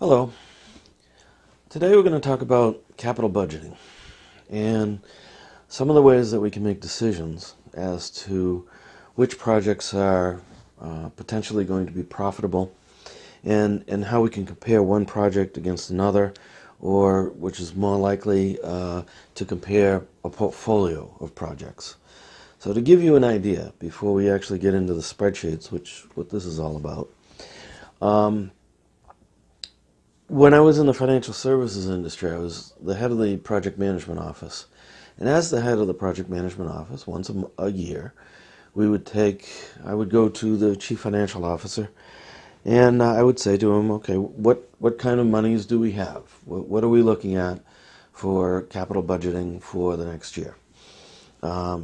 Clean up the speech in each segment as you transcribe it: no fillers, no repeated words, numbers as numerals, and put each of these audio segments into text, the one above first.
Hello. Today we're going to talk about capital budgeting and some of the ways that we can make decisions as to which projects are potentially going to be profitable and how we can compare one project against another, or which is more likely to compare a portfolio of projects. So to give you an idea, before we actually get into the spreadsheets, which what this is all about, when I was in the financial services industry, I was the head of the project management office. And as the head of the project management office, once a year, I would go to the chief financial officer, and I would say to him, okay, what kind of monies do we have? What are we looking at for capital budgeting for the next year?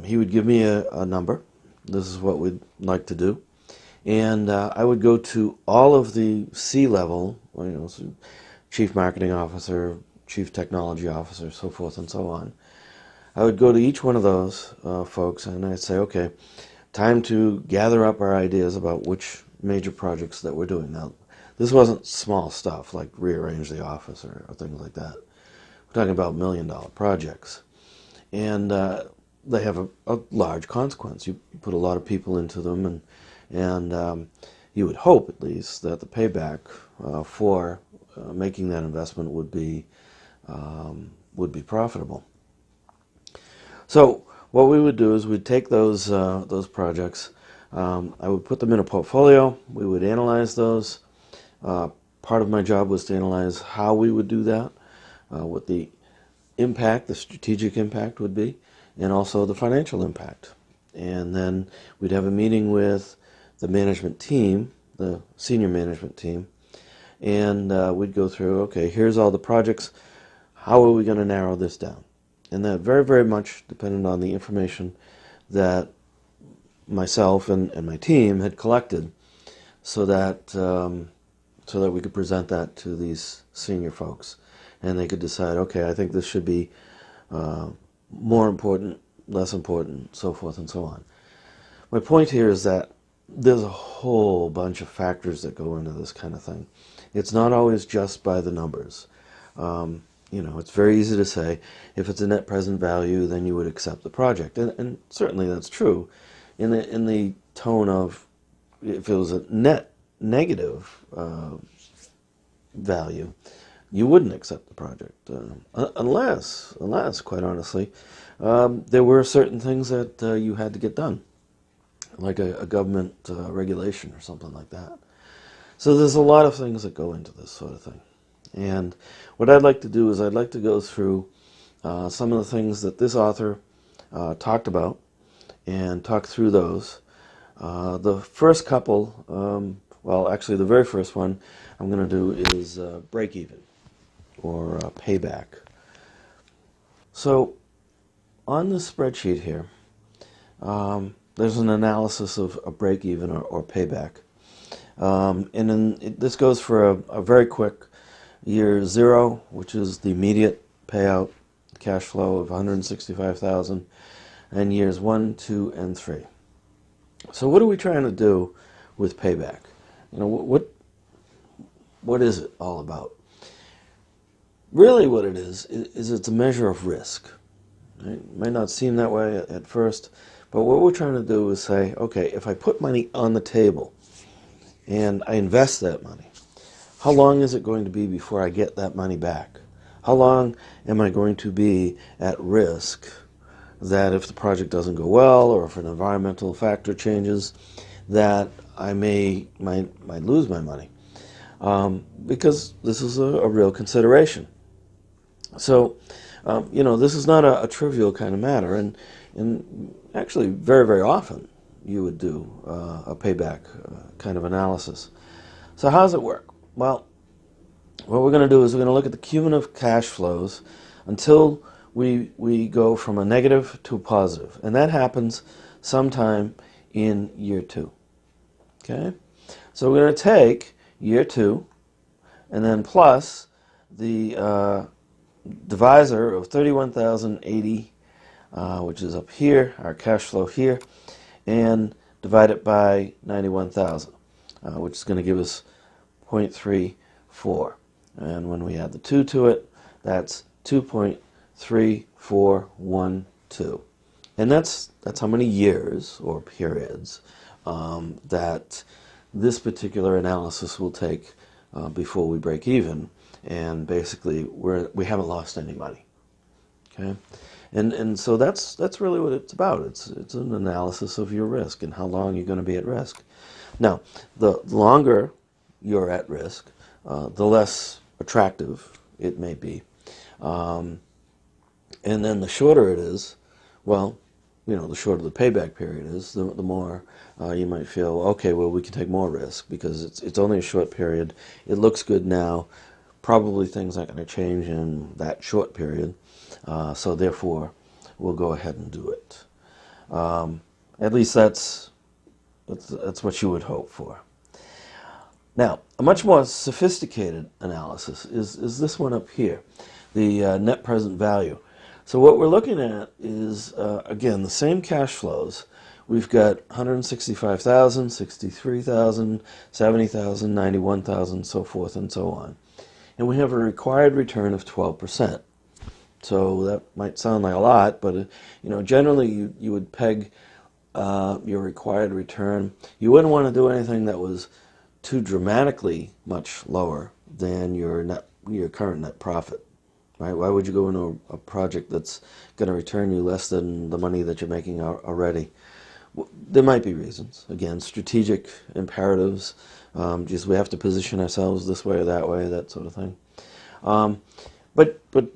He would give me a number. This is what we'd like to do. And I would go to all of the C-level, so chief marketing officer, chief technology officer, so forth and so on. I would go to each one of those folks and I'd say, okay, time to gather up our ideas about which major projects that we're doing. Now, this wasn't small stuff like rearrange the office or things like that. We're talking about $1-million projects. And they have a large consequence. You put a lot of people into them, and you would hope, at least, that the payback for making that investment would be profitable. So what we would do is we'd take those projects. I would put them in a portfolio. We would analyze those. Part of my job was to analyze how we would do that, what the impact, the strategic impact would be, and also the financial impact. And then we'd have a meeting with the management team, the senior management team, and we'd go through, okay, here's all the projects. How are we going to narrow this down? And that very, very much depended on the information that myself and my team had collected, so that we could present that to these senior folks, and they could decide, okay, I think this should be more important, less important, so forth and so on. My point here is that there's a whole bunch of factors that go into this kind of thing. It's not always just by the numbers. It's very easy to say, if it's a net present value, then you would accept the project. And certainly that's true in the tone of, if it was a net negative value, you wouldn't accept the project, unless, quite honestly, there were certain things that you had to get done, like a government regulation or something like that. So there's a lot of things that go into this sort of thing. And what I'd like to do is I'd like to go through some of the things that this author talked about and talk through those. The first couple, actually the very first one I'm going to do is break even, or payback. So on this spreadsheet here, there's an analysis of a break even or payback. This goes for a very quick year 0, which is the immediate payout cash flow of $165,000, and years 1, 2, and 3. So what are we trying to do with payback? What is it all about? Really what it is it's a measure of risk. Right? It might not seem that way at first, but what we're trying to do is say, okay, if I put money on the table and I invest that money, how long is it going to be before I get that money back? How long am I going to be at risk that if the project doesn't go well, or if an environmental factor changes, that I might lose my money? Because this is a real consideration. So, this is not a trivial kind of matter, and actually very, very often you would do a payback kind of analysis. So how does it work? Well, what we're going to do is we're going to look at the cumulative cash flows until we go from a negative to a positive, and that happens sometime in year 2. Okay? So we're going to take year 2 and then plus the divisor of 31,080, which is up here, our cash flow here, and divide it by 91,000, which is going to give us 0.34. And when we add the 2 to it, that's 2.3412. And that's how many years or periods that this particular analysis will take before we break even. And basically, we haven't lost any money. Okay, and so that's really what it's about. It's an analysis of your risk and how long you're going to be at risk. Now, the longer you're at risk, the less attractive it may be. And then the shorter it is, well, the shorter the payback period is, the more you might feel, okay, well, we can take more risk because it's only a short period. It looks good now. Probably things aren't going to change in that short period. So therefore, we'll go ahead and do it. At least that's what you would hope for. Now, a much more sophisticated analysis is this one up here, the net present value. So what we're looking at is, again, the same cash flows. We've got 165,000, 63,000, 70,000, 91,000, so forth and so on. And we have a required return of 12%. So that might sound like a lot, but generally you would peg your required return. You wouldn't want to do anything that was too dramatically much lower than your current net profit. Right? Why would you go into a project that's going to return you less than the money that you're making already? Well, there might be reasons. Again, strategic imperatives. Just we have to position ourselves this way or that way, that sort of thing. But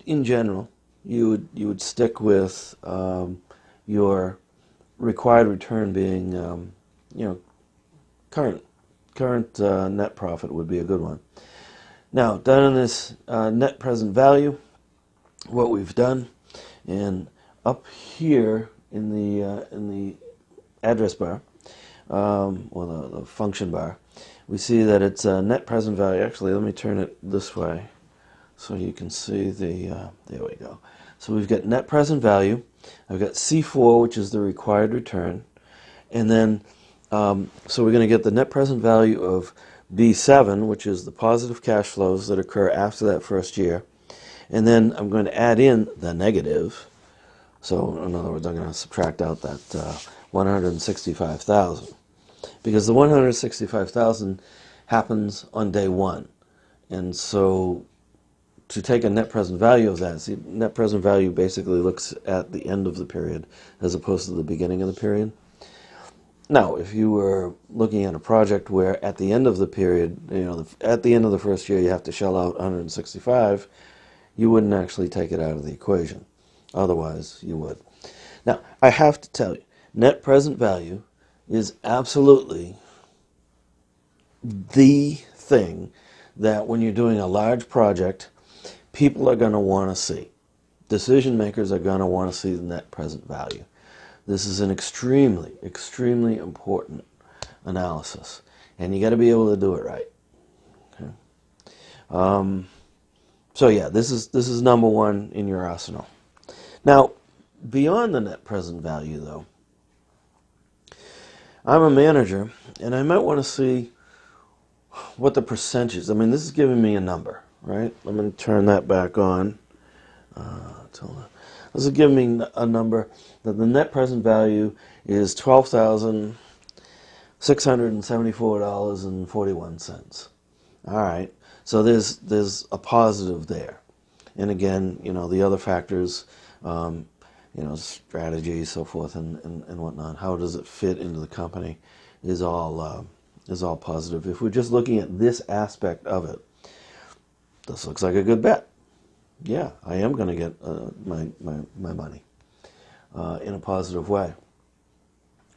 in general, you would stick with your required return being current net profit would be a good one. Now, down in this net present value, what we've done, and up here in the address bar, or the function bar, we see that it's a net present value. Actually, let me turn it this way so you can see there we go. So we've got net present value. I've got C4, which is the required return. And then, so we're going to get the net present value of B7, which is the positive cash flows that occur after that first year. And then I'm going to add in the negative. So in other words, I'm going to subtract out that 165,000. Because the 165,000 happens on day one. And so to take a net present value of that, see, net present value basically looks at the end of the period as opposed to the beginning of the period. Now, if you were looking at a project where at the end of the period, at the end of the first year you have to shell out 165, you wouldn't actually take it out of the equation. Otherwise, you would. Now, I have to tell you, net present value is absolutely the thing that when you're doing a large project, people are going to want to see. Decision makers are going to want to see the net present value. This is an extremely, extremely important analysis, and you got to be able to do it right. Okay. So yeah, this is number one in your arsenal. Now, beyond the net present value, though, I'm a manager, and I might want to see what the percentage. I mean, this is giving me a number, right? I'm going to turn that back on. This is giving me a number that the net present value is $12,674.41. All right, so there's a positive there, and again, the other factors, strategy, so forth, and whatnot. How does it fit into the company is all positive. If we're just looking at this aspect of it, this looks like a good bet. Yeah, I am going to get my money in a positive way.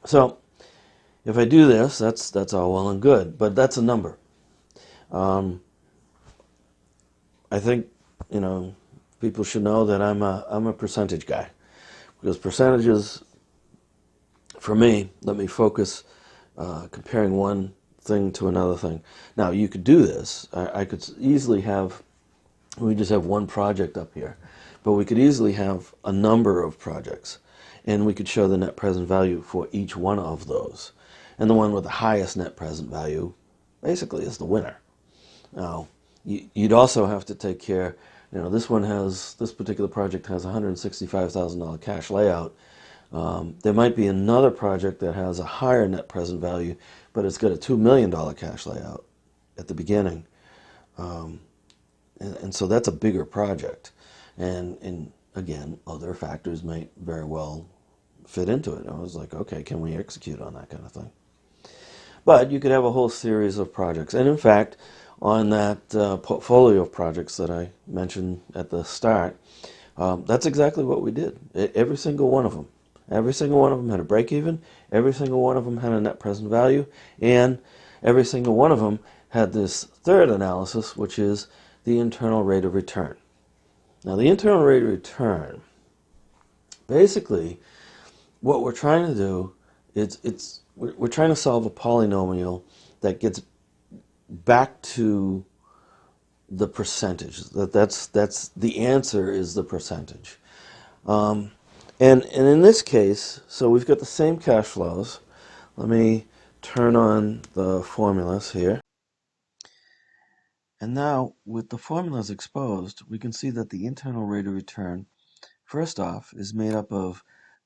So if I do this, that's all well and good, but that's a number. I think people should know that I'm a percentage guy, because percentages for me let me focus comparing one thing to another thing. Now you could do this. I could easily have. We just have one project up here, but we could easily have a number of projects, and we could show the net present value for each one of those. And the one with the highest net present value basically is the winner. Now, you'd also have to take care, this particular project has $165,000 cash layout. There might be another project that has a higher net present value, but it's got a $2 million cash layout at the beginning. And so that's a bigger project. And again, other factors might very well fit into it. I was like, okay, can we execute on that kind of thing? But you could have a whole series of projects. And in fact, on that portfolio of projects that I mentioned at the start, that's exactly what we did. Every single one of them. Every single one of them had a break even. Every single one of them had a net present value. And every single one of them had this third analysis, which is the internal rate of return. Now, the internal rate of return, basically, what we're trying to do is we're trying to solve a polynomial that gets back to the percentage. That's the answer is the percentage. And in this case, so we've got the same cash flows. Let me turn on the formulas here. And now, with the formulas exposed, we can see that the internal rate of return, first off, is made up of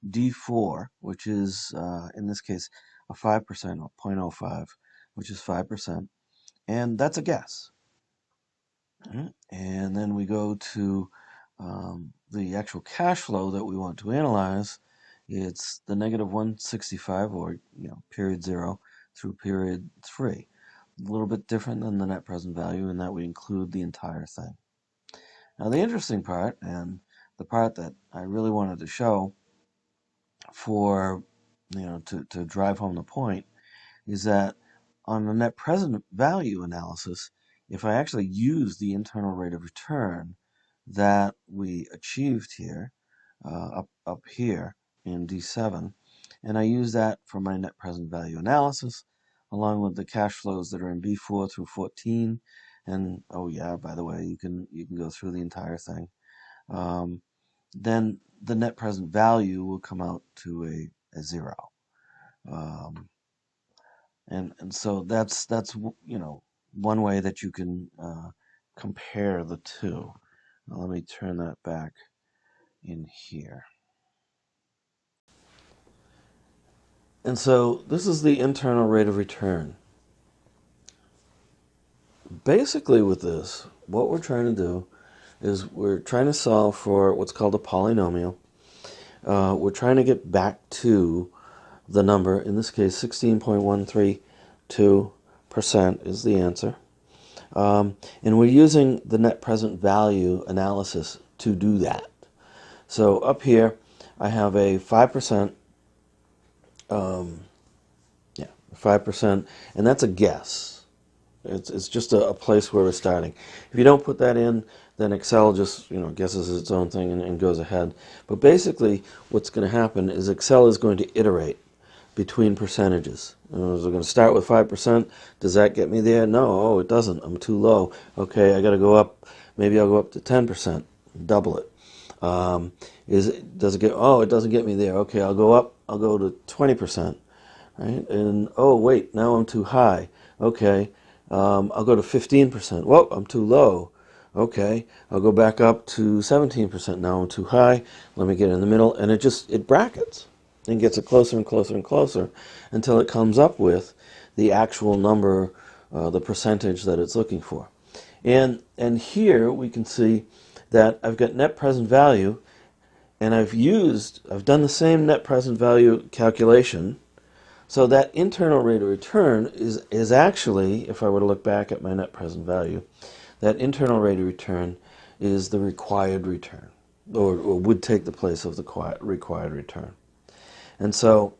D4, which is, in this case, a 5% or 0.05, which is 5%. And that's a guess. And then we go to the actual cash flow that we want to analyze. It's the negative 165, or period 0 through period 3. A little bit different than the net present value in that we include the entire thing. Now the interesting part, and the part that I really wanted to show for, to drive home the point, is that on the net present value analysis, if I actually use the internal rate of return that we achieved here, up here in D7, and I use that for my net present value analysis, along with the cash flows that are in B4 through 14, and oh yeah, by the way, you can go through the entire thing. Then the net present value will come out to a 0. And so that's one way that you can compare the two. Now, let me turn that back in here. And so this is the internal rate of return. Basically with this, what we're trying to do is we're trying to solve for what's called a polynomial. We're trying to get back to the number, in this case 16.132% is the answer. And we're using the net present value analysis to do that. So up here, I have a 5%, 5%, and that's a guess. It's just a place where we're starting. If you don't put that in, then Excel just guesses its own thing and goes ahead. But basically, what's going to happen is Excel is going to iterate between percentages. We're going to start with 5%. Does that get me there? No, it doesn't. I'm too low. Okay, I got to go up. Maybe I'll go up to 10%, double it. Does it get? Oh, it doesn't get me there. Okay, I'll go up. I'll go to 20%. Right? And oh wait, now I'm too high. Okay, I'll go to 15%. Whoa, I'm too low. Okay, I'll go back up to 17%. Now I'm too high. Let me get in the middle, and it brackets and gets it closer and closer and closer until it comes up with the actual number, the percentage that it's looking for. And here we can see that I've got net present value, and I've done the same net present value calculation. So that internal rate of return is actually, if I were to look back at my net present value, that internal rate of return is the required return, or would take the place of the required return. And so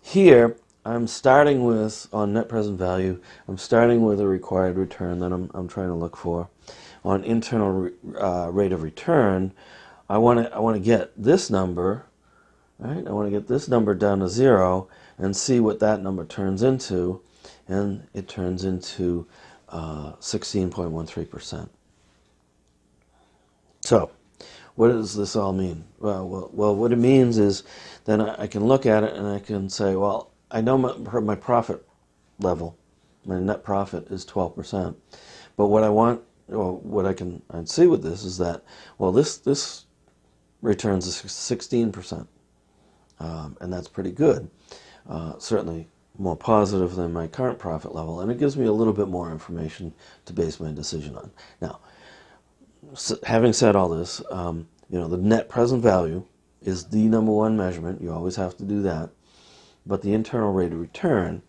here, I'm starting with, on net present value, I'm starting with a required return that I'm trying to look for. On internal rate of return, I want to get this number, right? I want to get this number down to 0 and see what that number turns into, and it turns into 16.13%. So, what does this all mean? Well, what it means is then I can look at it and I can say, well, I know my profit level, my net profit is 12%, but what I want or what I'd see with this is that, well, this returns a 16%, and that's pretty good. Certainly more positive than my current profit level, and it gives me a little bit more information to base my decision on. Now, having said all this, the net present value is the number one measurement. You always have to do that. But the internal rate of return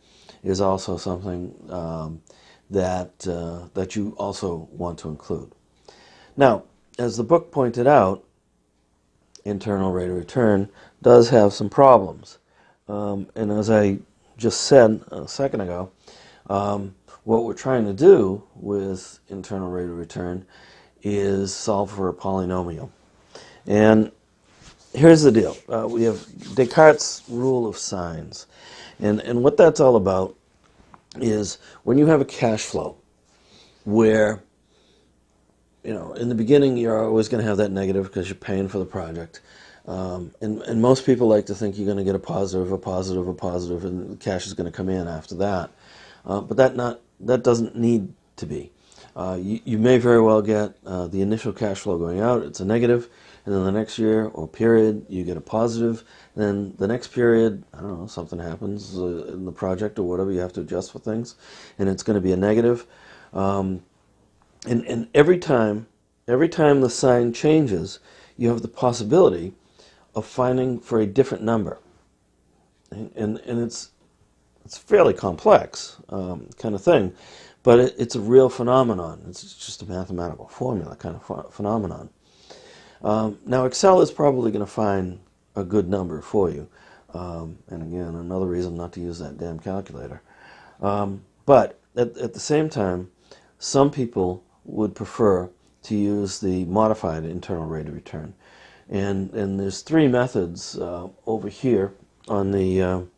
is also something that you also want to include. Now, as the book pointed out, internal rate of return does have some problems. And as I just said a second ago, what we're trying to do with internal rate of return is solve for a polynomial. And here's the deal. We have Descartes' rule of signs. And what that's all about is when you have a cash flow where, in the beginning you're always going to have that negative because you're paying for the project. And most people like to think you're going to get a positive, and the cash is going to come in after that. But that doesn't need to be. You may very well get the initial cash flow going out, it's a negative, and then the next year or period you get a positive. Then the next period, I don't know, something happens in the project or whatever, you have to adjust for things, and it's going to be a negative. And every time the sign changes, you have the possibility of finding for a different number. And it's fairly complex kind of thing, but it's a real phenomenon. It's just a mathematical formula kind of phenomenon. Now, Excel is probably going to find a good number for you. And again, another reason not to use that damn calculator. But at the same time, some people would prefer to use the modified internal rate of return. And there's three methods over here on the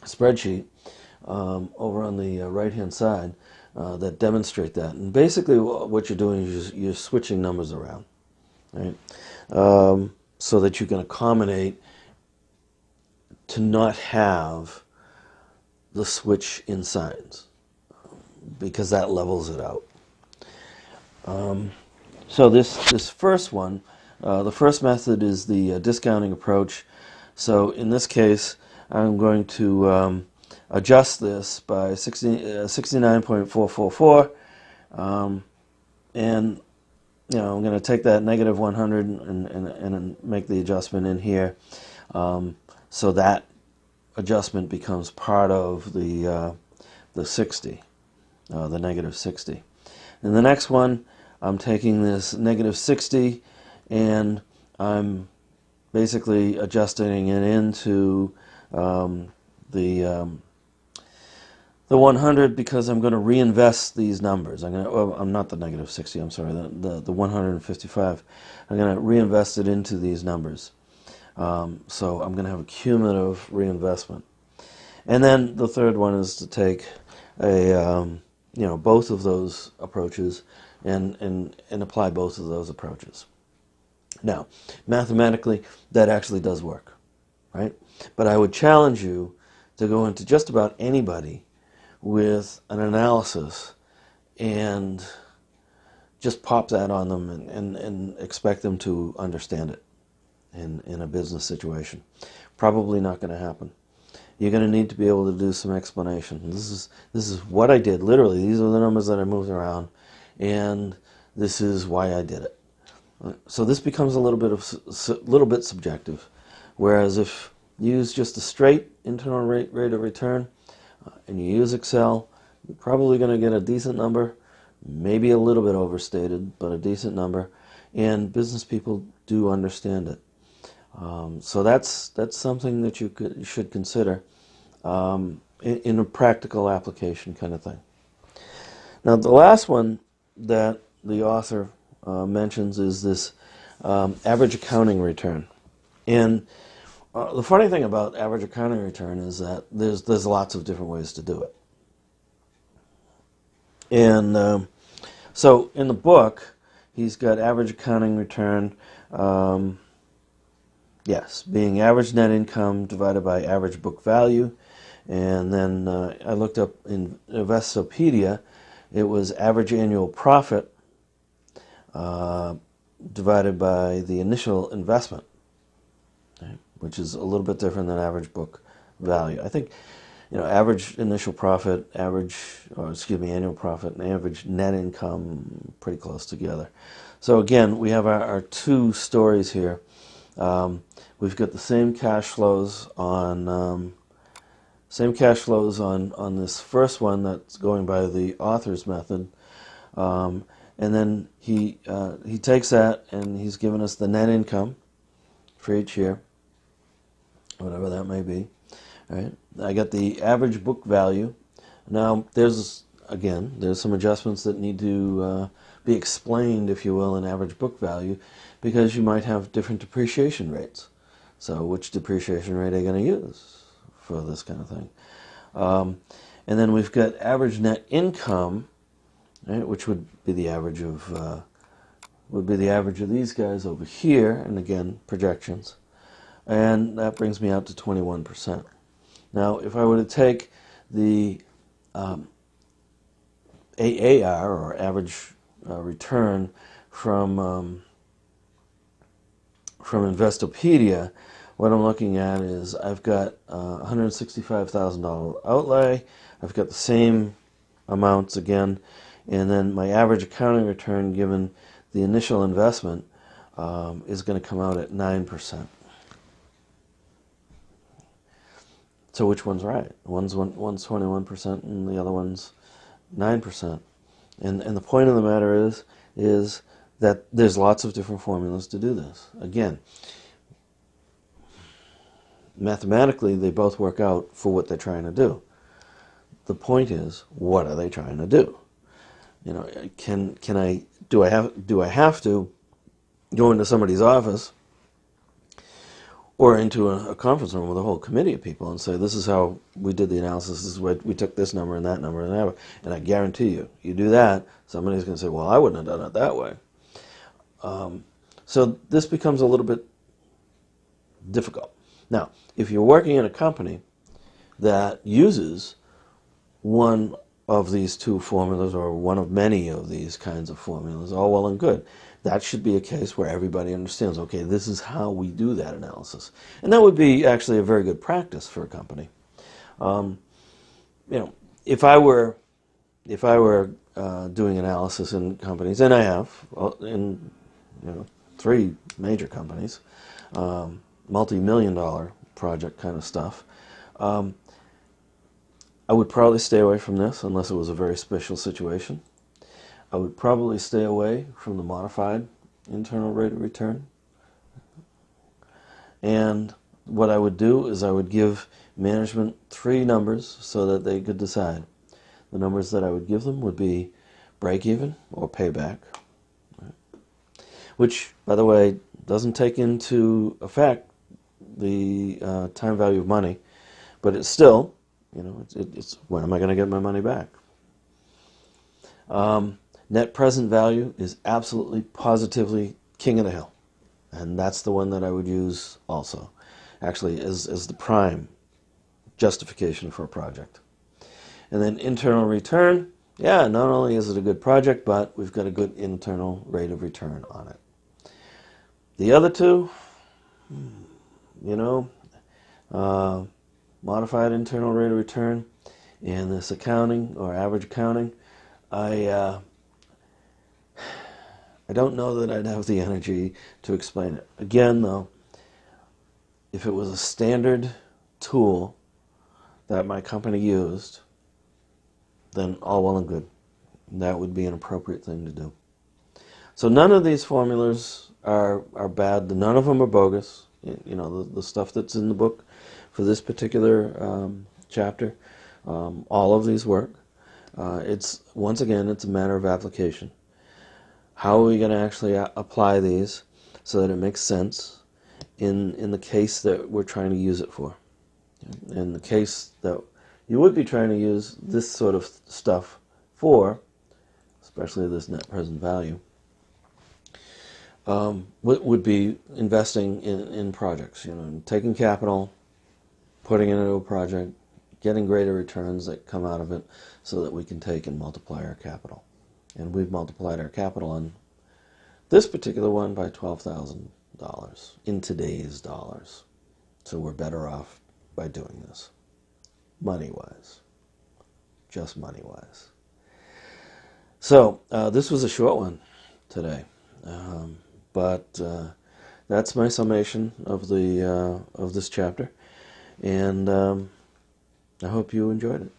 spreadsheet over on the right-hand side that demonstrate that. And basically what you're doing is you're switching numbers around, right? So that you can accommodate to not have the switch in signs, because that levels it out. So this first one, the first method is the discounting approach. So in this case, I'm going to adjust this by 69.444, and I'm going to take that negative 100 and make the adjustment in here, so that adjustment becomes part of the 60, the negative 60. And the next one, I'm taking this negative 60 and I'm basically adjusting it into the 100, because I'm going to reinvest these numbers. I'm not the negative 60, I'm sorry, the 155. I'm going to reinvest it into these numbers. So I'm going to have a cumulative reinvestment. And then the third one is to take both of those approaches and apply both of those approaches. Now, mathematically, that actually does work, right? But I would challenge you to go into just about anybody with an analysis and just pop that on them and expect them to understand it in a business situation. Probably not going to happen. You're going to need to be able to do some explanation. This is what I did. Literally, these are the numbers that I moved around, and this is why I did it. So this becomes a little bit subjective. Whereas if you use just a straight internal rate of return, and you use Excel, you're probably going to get a decent number, maybe a little bit overstated, but a decent number, and business people do understand it. So that's something that you should consider in a practical application kind of thing. Now, the last one that the author mentions is this average accounting return. And the funny thing about average accounting return is that there's lots of different ways to do it. And so in the book, he's got average accounting return, being average net income divided by average book value. And then I looked up in Investopedia, it was average annual profit divided by the initial investment, right? Which is a little bit different than average book value. I think, average initial profit, annual profit, and average net income, pretty close together. So again, we have our two stories here. We've got the same cash flows on this first one that's going by the author's method, and then he takes that and he's given us the net income for each year, whatever that may be. All right, I got the average book value. Now there's some adjustments that need to be explained, if you will, in average book value, because you might have different depreciation rates. So which depreciation rate are you going to use for this kind of thing? And then we've got average net income, right, which would be the average of these guys over here, and again projections, and that brings me out to 21%. Now, if I were to take the AAR, or average return from Investopedia, what I'm looking at is I've got $165,000 outlay. I've got the same amounts again, and then my average accounting return given the initial investment is going to come out at 9%. So which one's right? One's 21% and the other one's 9%. And the point of the matter is that there's lots of different formulas to do this. Again, mathematically, they both work out for what they're trying to do. The point is, what are they trying to do? Do I have to go into somebody's office or into a conference room with a whole committee of people and say, this is how we did the analysis, this is what we took this number and that number and that, and I guarantee you do that, somebody's going to say, well, I wouldn't have done it that way. So this becomes a little bit difficult. Now, if you're working in a company that uses one of these two formulas or one of many of these kinds of formulas, all well and good. That should be a case where everybody understands, okay, this is how we do that analysis. And that would be actually a very good practice for a company. If I were doing analysis in companies, and I have in 3 major companies, multi-million-dollar project kind of stuff, I would probably stay away from this unless it was a very special situation. I would probably stay away from the modified internal rate of return. And what I would do is I would give management 3 numbers so that they could decide. The numbers that I would give them would be break-even or payback, right? Which, by the way, doesn't take into effect the time value of money, but it's still, it's when am I going to get my money back? Net present value is absolutely, positively king of the hill. And that's the one that I would use also, actually, as the prime justification for a project. And then internal return, yeah, not only is it a good project, but we've got a good internal rate of return on it. The other two, modified internal rate of return and this accounting or average accounting, I don't know that I'd have the energy to explain it. Again, though, if it was a standard tool that my company used, then all well and good. That would be an appropriate thing to do. So none of these formulas are bad. None of them are bogus. The stuff that's in the book for this particular chapter, all of these work. Once again, it's a matter of application. How are we going to actually apply these so that it makes sense in the case that we're trying to use it for? In the case that you would be trying to use this sort of stuff for, especially this net present value, would be investing in projects, taking capital, putting it into a project, getting greater returns that come out of it so that we can take and multiply our capital. And we've multiplied our capital on this particular one by $12,000 in today's dollars. So we're better off by doing this, money-wise, just money-wise. So this was a short one today, but that's my summation of the of this chapter, and I hope you enjoyed it.